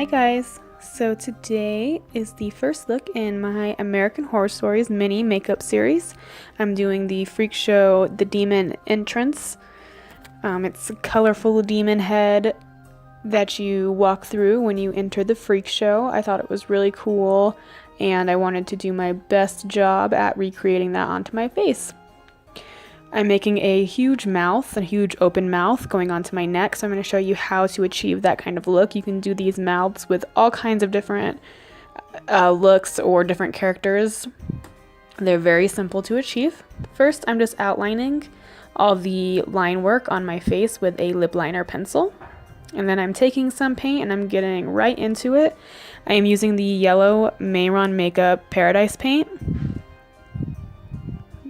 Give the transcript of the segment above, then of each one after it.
guys, so today is the first look in my American Horror Stories mini makeup series. I'm doing the Freakshow The Demon Entrance. It's a colorful demon head that you walk through when you enter the Freakshow. I thought it was really cool and I wanted to do my best job at recreating that onto my face. I'm making a huge mouth, a huge open mouth going onto my neck, so I'm going to show you how to achieve that kind of look. You can do these mouths with all kinds of different looks or different characters. They're very simple to achieve. First, I'm just outlining all the line work on my face with a lip liner pencil. And then I'm taking some paint and I'm getting right into it. I am using the yellow Mehron Makeup Paradise paint.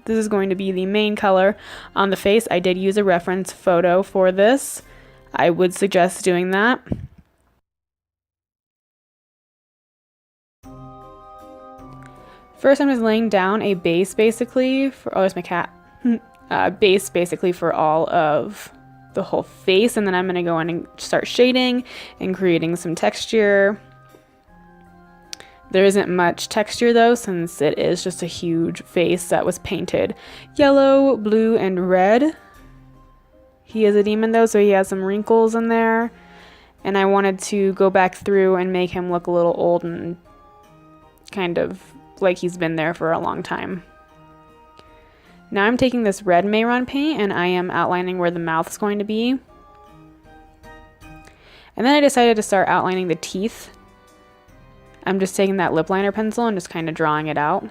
This is going to be the main color on the face. I did use a reference photo for this. I would suggest doing that. First, I'm just laying down a base basically for, oh, there's my cat. Base basically for all of the whole face, and then I'm going to go in and start shading and creating some texture. There isn't much texture though, since it is just a huge face that was painted yellow, blue, and red. He is a demon though, so he has some wrinkles in there. And I wanted to go back through and make him look a little old and kind of like he's been there for a long time. Now I'm taking this red Mehron paint and I am outlining where the mouth's going to be. And then I decided to start outlining the teeth. I'm just taking that lip liner pencil and just kind of drawing it out.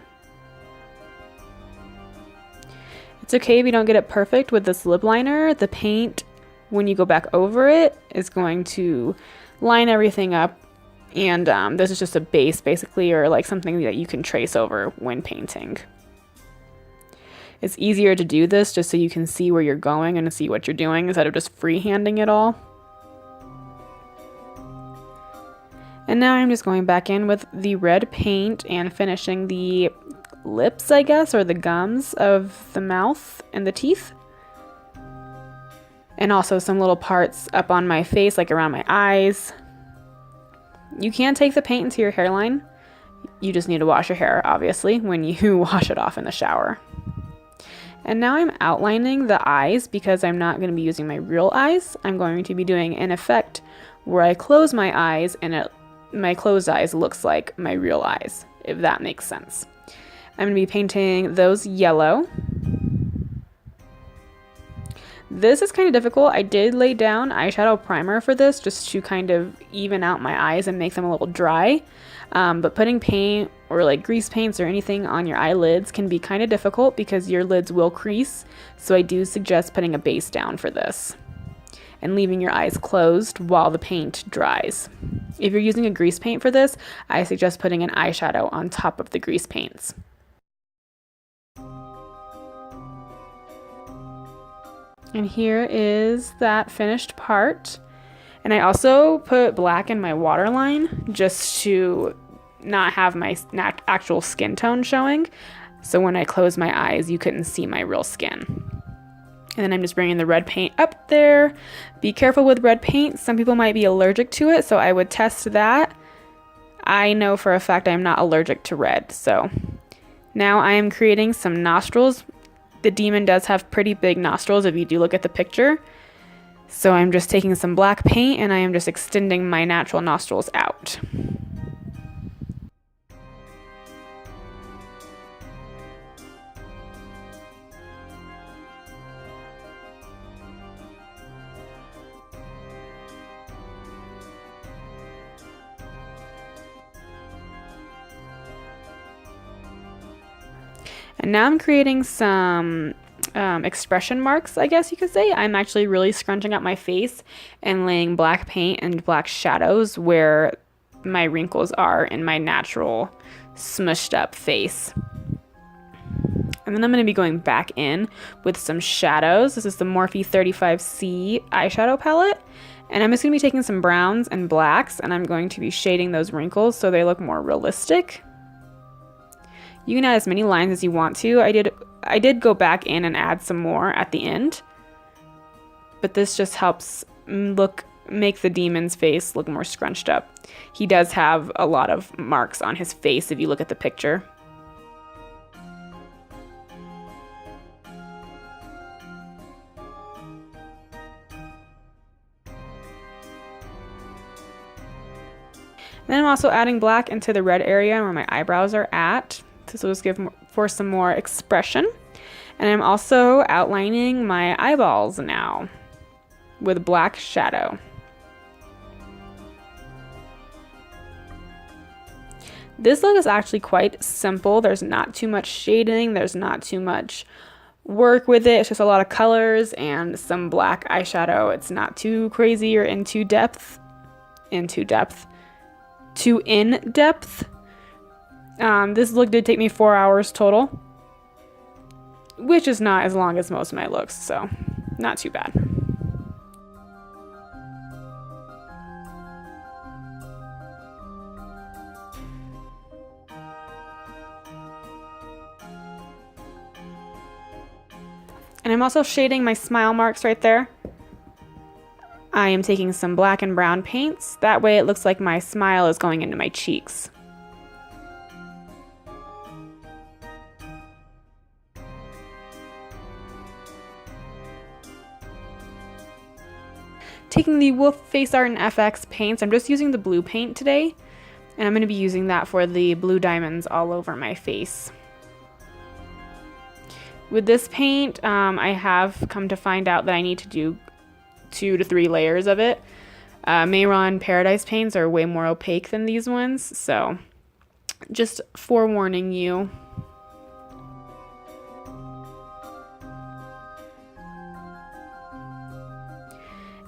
It's okay if you don't get it perfect with this lip liner. The paint, when you go back over it, is going to line everything up. And this is just a base basically, or like something that you can trace over when painting. It's easier to do this just so you can see where you're going and see what you're doing instead of just freehanding it all. And now I'm just going back in with the red paint and finishing the lips, I guess, or the gums of the mouth and the teeth. And also some little parts up on my face, like around my eyes. You can take the paint into your hairline. You just need to wash your hair, obviously, when you wash it off in the shower. And now I'm outlining the eyes because I'm not going to be using my real eyes. I'm going to be doing an effect where I close my eyes and my closed eyes looks like my real eyes, if that makes sense. I'm going to be painting those yellow. This is kind of difficult. I did lay down eyeshadow primer for this just to kind of even out my eyes and make them a little dry. But putting paint or like grease paints or anything on your eyelids can be kind of difficult because your lids will crease. So I do suggest putting a base down for this and leaving your eyes closed while the paint dries. If you're using a grease paint for this, I suggest putting an eyeshadow on top of the grease paints. And here is that finished part. And I also put black in my waterline just to not have my actual skin tone showing. So when I close my eyes, you couldn't see my real skin. And then I'm just bringing the red paint up there. Be careful with red paint. Some people might be allergic to it, so I would test that. I know for a fact I'm not allergic to red. So now I am creating some nostrils. The demon does have pretty big nostrils if you do look at the picture. So I'm just taking some black paint and I am just extending my natural nostrils out. And now I'm creating some expression marks, I guess you could say. I'm actually really scrunching up my face and laying black paint and black shadows where my wrinkles are in my natural smushed up face. And then I'm going to be going back in with some shadows. This is the Morphe 35C eyeshadow palette. And I'm just going to be taking some browns and blacks and I'm going to be shading those wrinkles so they look more realistic. You can add as many lines as you want to. I did go back in and add some more at the end, but this just helps look make the demon's face look more scrunched up. He does have a lot of marks on his face if you look at the picture. Then I'm also adding black into the red area where my eyebrows are at. This will just give for some more expression. And I'm also outlining my eyeballs now with black shadow. This look is actually quite simple. There's not too much shading. There's not too much work with it. It's just a lot of colors and some black eyeshadow. It's not too crazy or too in depth. This look did take me 4 hours total, which is not as long as most of my looks, so not too bad. And I'm also shading my smile marks right there. I am taking some black and brown paints. That way it looks like my smile is going into my cheeks. Taking the Wolf Face Art and FX paints, I'm just using the blue paint today, and I'm going to be using that for the blue diamonds all over my face. With this paint, I have come to find out that I need to do 2 to 3 layers of it. Mehron Paradise paints are way more opaque than these ones, so just forewarning you.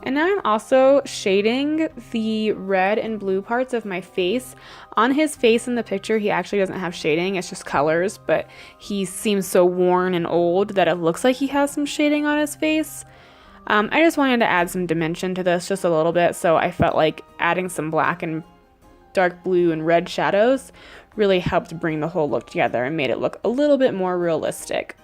And now I'm also shading the red and blue parts of my face. On his face in the picture, he actually doesn't have shading, it's just colors, but he seems so worn and old that it looks like he has some shading on his face. I just wanted to add some dimension to this just a little bit, so I felt like adding some black and dark blue and red shadows really helped bring the whole look together and made it look a little bit more realistic.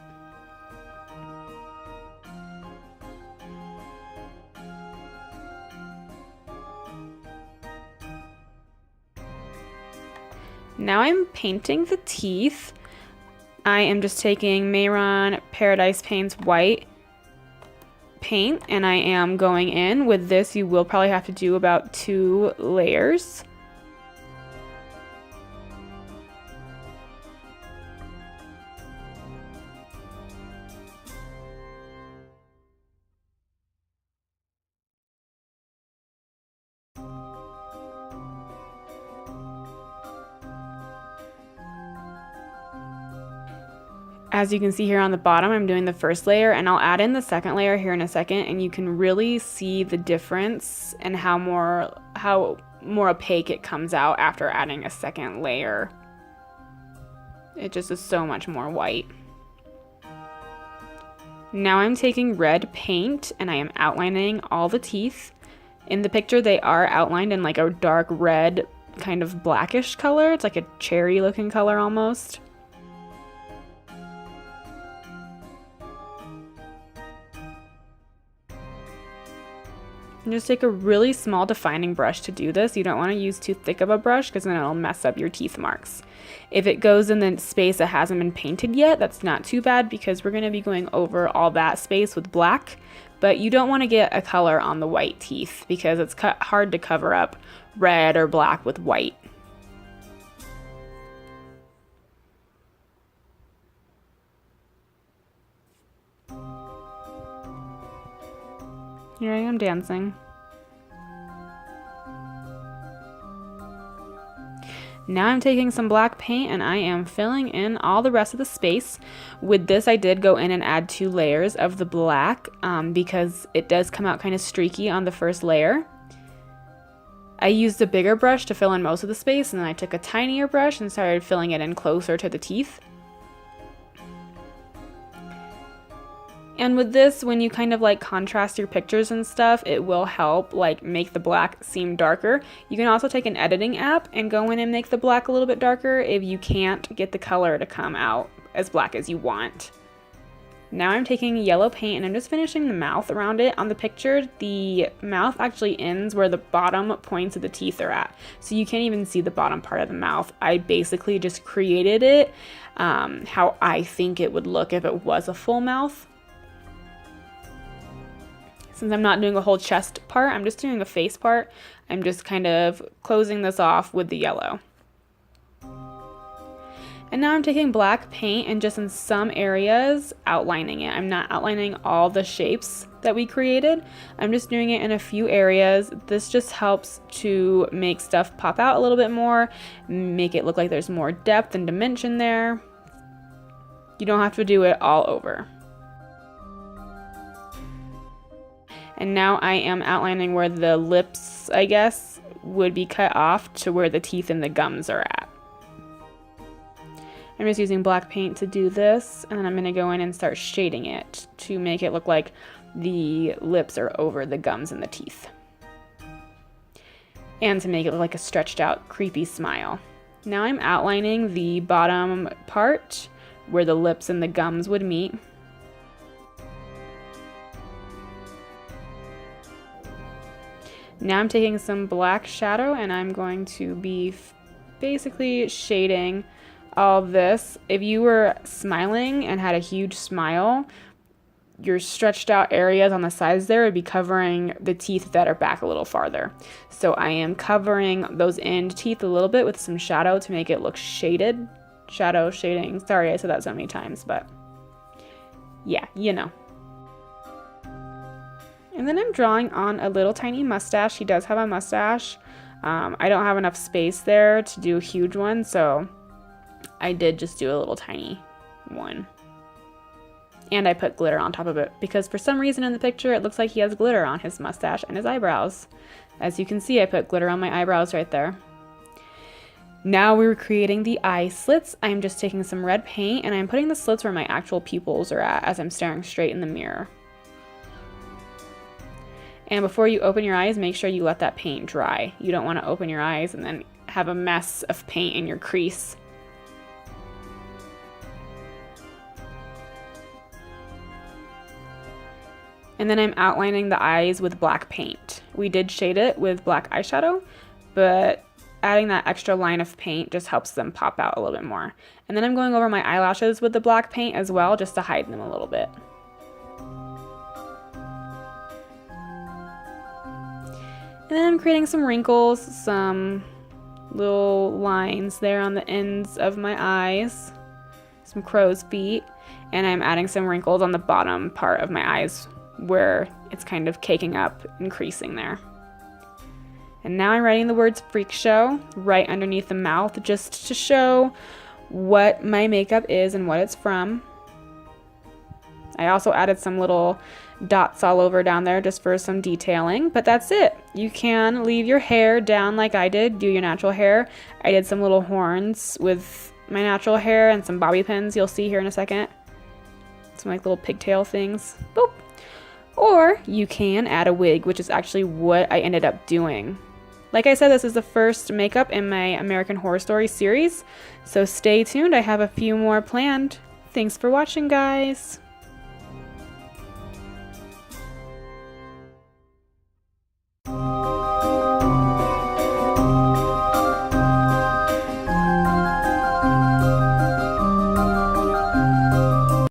Now I'm painting the teeth. I am just taking Mehron Paradise Paints white paint, and I am going in. With this, you will probably have to do about 2 layers. As you can see here on the bottom, I'm doing the first layer, and I'll add in the second layer here in a second, and you can really see the difference and how more opaque it comes out after adding a second layer. It just is so much more white. Now I'm taking red paint and I am outlining all the teeth. In the picture, they are outlined in like a dark red, kind of blackish color. It's like a cherry looking color almost. And just take a really small defining brush to do this. You don't want to use too thick of a brush because then it'll mess up your teeth marks. If it goes in the space that hasn't been painted yet, that's not too bad because we're going to be going over all that space with black. But you don't want to get a color on the white teeth because it's hard to cover up red or black with white. Here I am dancing. Now I'm taking some black paint and I am filling in all the rest of the space. With this, I did go in and add 2 layers of the black because it does come out kind of streaky on the first layer. I used a bigger brush to fill in most of the space, and then I took a tinier brush and started filling it in closer to the teeth. And with this, when you kind of like contrast your pictures and stuff, it will help like make the black seem darker. You can also take an editing app and go in and make the black a little bit darker if you can't get the color to come out as black as you want. Now I'm taking yellow paint and I'm just finishing the mouth around it. On the picture, the mouth actually ends where the bottom points of the teeth are at. So you can't even see the bottom part of the mouth. I basically just created it how I think it would look if it was a full mouth. Since I'm not doing a whole chest part, I'm just doing a face part. I'm just kind of closing this off with the yellow. And now I'm taking black paint and just in some areas outlining it. I'm not outlining all the shapes that we created. I'm just doing it in a few areas. This just helps to make stuff pop out a little bit more, make it look like there's more depth and dimension there. You don't have to do it all over. And now I am outlining where the lips, I guess, would be cut off to where the teeth and the gums are at. I'm just using black paint to do this, and then I'm going to go in and start shading it to make it look like the lips are over the gums and the teeth. And to make it look like a stretched out, creepy smile. Now I'm outlining the bottom part where the lips and the gums would meet. Now I'm taking some black shadow and I'm going to be basically shading all of this. If you were smiling and had a huge smile, your stretched out areas on the sides there would be covering the teeth that are back a little farther. So I am covering those end teeth a little bit with some shadow to make it look shaded. Shadow shading. Sorry I said that so many times, but yeah, you know. And then I'm drawing on a little tiny mustache. He does have a mustache. I don't have enough space there to do a huge one, so I did just do a little tiny one. And I put glitter on top of it because for some reason in the picture it looks like he has glitter on his mustache and his eyebrows. As you can see, I put glitter on my eyebrows right there. Now we're creating the eye slits. I'm just taking some red paint and I'm putting the slits where my actual pupils are at as I'm staring straight in the mirror. And before you open your eyes, make sure you let that paint dry. You don't want to open your eyes and then have a mess of paint in your crease. And then I'm outlining the eyes with black paint. We did shade it with black eyeshadow, but adding that extra line of paint just helps them pop out a little bit more. And then I'm going over my eyelashes with the black paint as well, just to hide them a little bit. And then I'm creating some wrinkles, some little lines there on the ends of my eyes, some crow's feet, and I'm adding some wrinkles on the bottom part of my eyes where it's kind of caking up and creasing there. And now I'm writing the words Freakshow right underneath the mouth just to show what my makeup is and what it's from. I also added some little dots all over down there just for some detailing, but that's it. You can leave your hair down like I did, do your natural hair. I did some little horns with my natural hair and some bobby pins you'll see here in a second. Some like little pigtail things. Boop. Or you can add a wig, which is actually what I ended up doing. Like I said, this is the first makeup in my American Horror Story series, so stay tuned. I have a few more planned. Thanks for watching, guys.